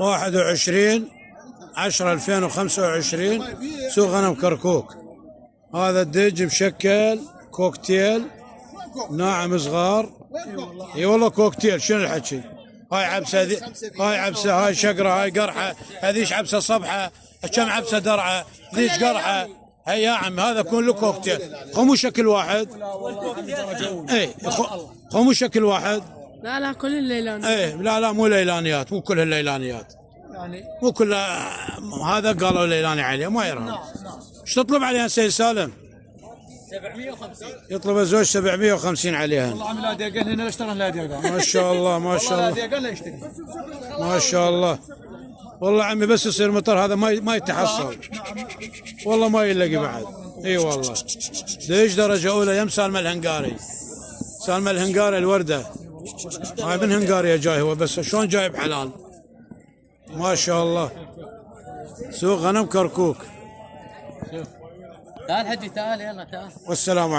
21/10/2025 سوق غنم كركوك. هذا الدج مشكل كوكتيل ناعم صغار. اي والله كوكتيل. شنو الحكي؟ هاي عبسه هاي عبسه، هاي شقره، هاي قرحه، هذيش عبسه صبحه، كم عبسه درعه، ذيش قرحه. هي يا عم هذا كله كوكتيل. خمو شكل واحد. اي خمو شكل واحد. لا كل الليلانيات. ايه لا مو ليلانيات، مو كل الليلانيات، يعني مو كل هذا قالوا ليلاني عليه ما يرام. ايش تطلب عليها سيد سالم؟ 750. يطلب الزوج 750 عليها. والله عم لا ديقن هنا اشترى لا ديقن. ما شاء الله ما شاء والله لا الله ديقن لا يشتري. ما شاء الله. والله عمي بس يصير مطر هذا ما يتحصل، والله ما يلاقي بعد. اي والله ليش درجه اولى يم سالم الهنقاري. سالم الهنقاري الورده هاي من هنغاريا جاي هو، بس شلون جايب حلال ما شاء الله. سوق غنم كركوك. تعال حجي تعال يلا تعال. والسلام عليكم.